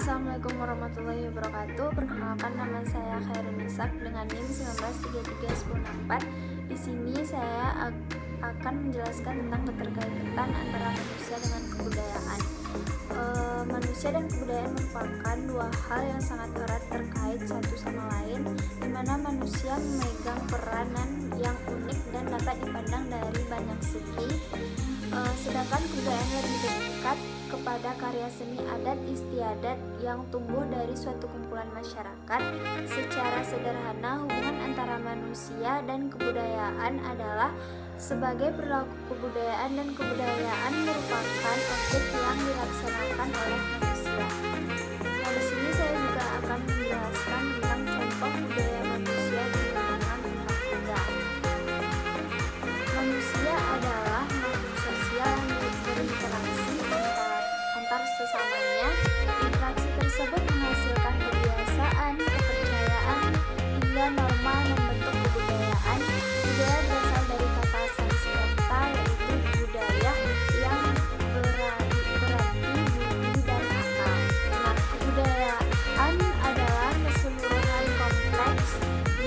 Assalamualaikum warahmatullahi wabarakatuh. Perkenalkan, nama saya Khairun Nisak dengan NIM 19331064. Di sini saya akan menjelaskan tentang keterkaitan antara manusia dengan kebudayaan. Manusia dan kebudayaan merupakan dua hal yang sangat erat terkait satu sama lain, di mana manusia memegang peranan yang unik dan dapat dipandang dari banyak segi, sedangkan kebudayaan lebih dekat kepada karya seni adat istiadat yang tumbuh dari suatu kumpulan masyarakat. Secara sederhana, hubungan antara manusia dan kebudayaan adalah sebagai perilaku kebudayaan, dan kebudayaan merupakan objek yang dilaksanakan oleh manusia. Nah, di sini saya juga akan menjelaskan tentang contoh budaya manusia di lingkungan tempat tinggal. Manusia adalah makhluk sosial yang berinteraksi antar sesamanya. Interaksi tersebut menghasilkan kebiasaan, kepercayaan, hingga norma membentuk kebudayaan. Budaya berasal dari kata Sanskerta, yaitu budaya, yang berarti budi dan akal. Nah, kebudayaan adalah keseluruhan kompleks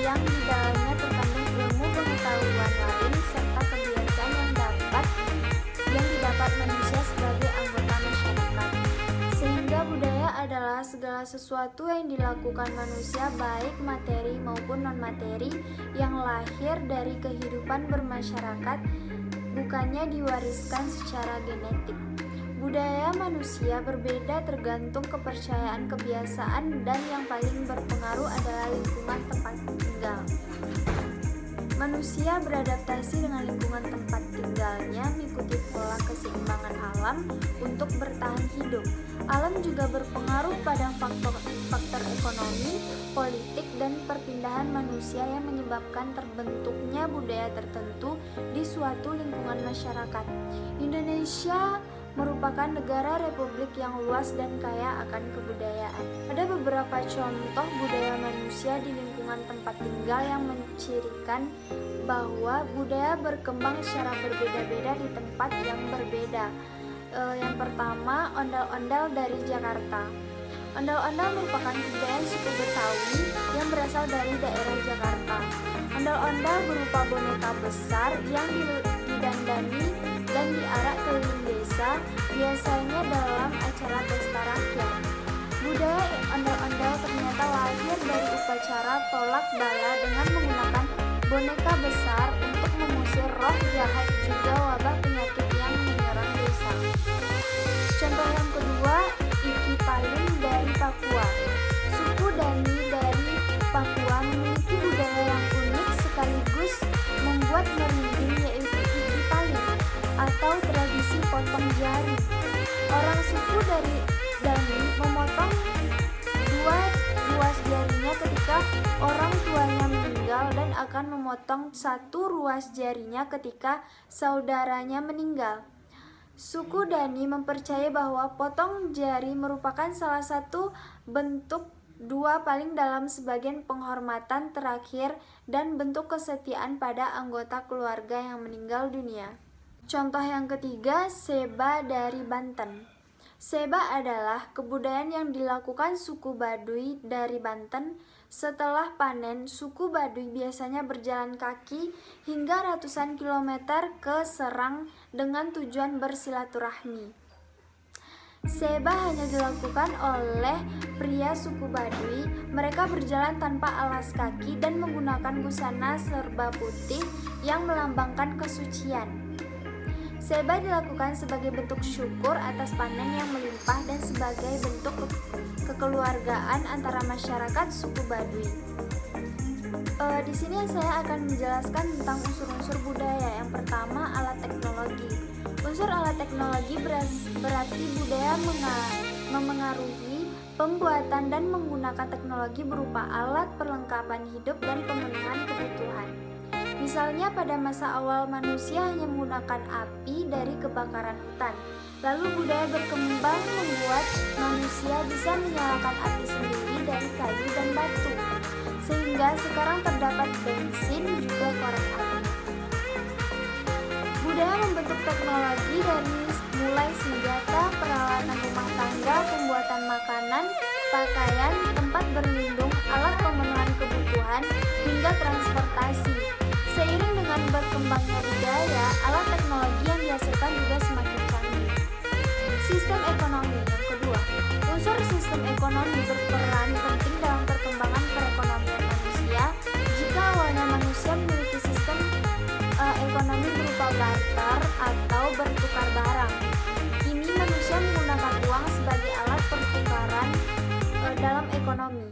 yang di dalamnya terkandung ilmu pengetahuan lain serta kebiasaan yang didapat manusia sebagai anggota masyarakat. Sehingga budaya adalah segala sesuatu yang dilakukan manusia, baik materi maupun non-materi, yang lahir dari kehidupan bermasyarakat, bukannya diwariskan secara genetik. Budaya manusia berbeda tergantung kepercayaan, kebiasaan, dan yang paling berpengaruh adalah lingkungan tempat tinggal. Manusia beradaptasi dengan lingkungan tempat tinggalnya, mengikuti pola keseimbangan alam untuk bertahan hidup. Alam juga berpengaruh pada faktor ekonomi, politik, dan perpindahan manusia yang menyebabkan terbentuknya budaya tertentu di suatu lingkungan masyarakat. Indonesia merupakan negara republik yang luas dan kaya akan kebudayaan. Ada beberapa contoh budaya manusia di lingkungan tempat tinggal yang mencirikan bahwa budaya berkembang secara berbeda-beda di tempat yang berbeda. Yang pertama, ondel-ondel dari Jakarta. Ondel-ondel merupakan kebudayaan suku Betawi yang berasal dari daerah Jakarta. Ondel-ondel berupa boneka besar yang didandani dan diarak keliling desa, biasanya dalam acara pesta rakyat. Budaya ondel-ondel ternyata lahir dari upacara tolak bala dengan menggunakan boneka besar untuk mengusir roh jahat, juga wabah penyakit yang menyerang desa. Contoh yang kedua, Iki Paling dari Papua. Suku Dani dari Papua memiliki budaya yang unik sekaligus membuat merinding, yaitu Iki Paling atau tradisi potong jari. Orang suku dari Dani memotong dua ruas jarinya ketika orang tuanya meninggal, dan akan memotong satu ruas jarinya ketika saudaranya meninggal. Suku Dani mempercayai bahwa potong jari merupakan salah satu bentuk dua paling dalam sebagian penghormatan terakhir dan bentuk kesetiaan pada anggota keluarga yang meninggal dunia. Contoh yang ketiga, Seba dari Banten. Seba adalah kebudayaan yang dilakukan suku Baduy dari Banten. Setelah panen, suku Baduy biasanya berjalan kaki hingga ratusan kilometer ke Serang dengan tujuan bersilaturahmi. Seba hanya dilakukan oleh pria suku Baduy. Mereka berjalan tanpa alas kaki dan menggunakan busana serba putih yang melambangkan kesucian. Seba dilakukan sebagai bentuk syukur atas panen yang melimpah dan sebagai bentuk kekeluargaan antara masyarakat suku Baduy. Di sini saya akan menjelaskan tentang unsur-unsur budaya. Yang pertama, alat teknologi. Unsur alat teknologi berarti budaya memengaruhi pembuatan dan menggunakan teknologi berupa alat perlengkapan hidup dan pemenuhan kebutuhan. Misalnya pada masa awal manusia hanya menggunakan api dari kebakaran hutan. Lalu budaya berkembang membuat manusia bisa menyalakan api sendiri dari kayu dan batu. Sehingga sekarang terdapat bensin juga korek api. Budaya membentuk teknologi dari mulai senjata, peralatan, peralatan rumah tangga, pembuatan makanan, pakaian, tempat berlindung, alat pemenuhan kebutuhan, hingga transportasi. Seiring dengan berkembangnya budaya, alat teknologi yang dihasilkan juga semakin canggih. Sistem ekonomi yang kedua, unsur sistem ekonomi berperan penting dalam perkembangan perekonomian manusia. Jika awalnya manusia memiliki sistem ekonomi berupa barter atau bertukar barang, kini manusia menggunakan uang sebagai alat pertukaran dalam ekonomi.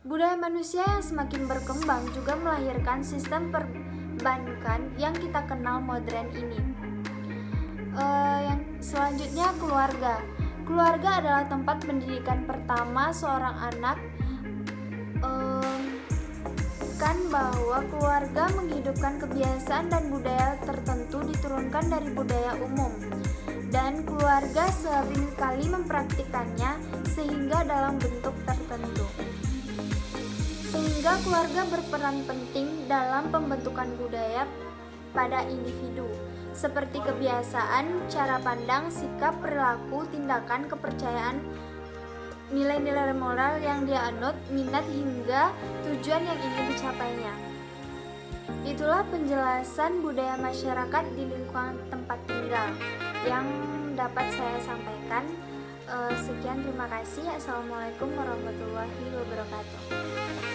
Budaya manusia yang semakin berkembang juga melahirkan sistem perbankan yang kita kenal modern ini. Yang selanjutnya, keluarga. Keluarga adalah tempat pendidikan pertama seorang anak. Kan bahwa keluarga menghidupkan kebiasaan dan budaya tertentu diturunkan dari budaya umum, dan keluarga seringkali mempraktikannya sehingga dalam bentuk tertentu. Sehingga keluarga berperan penting dalam pembentukan budaya pada individu, seperti kebiasaan, cara pandang, sikap, perilaku, tindakan, kepercayaan, nilai-nilai moral yang dia anut, minat, hingga tujuan yang ingin dicapainya. Itulah penjelasan budaya masyarakat di lingkungan tempat tinggal yang dapat saya sampaikan. Sekian, terima kasih. Assalamualaikum warahmatullahi wabarakatuh.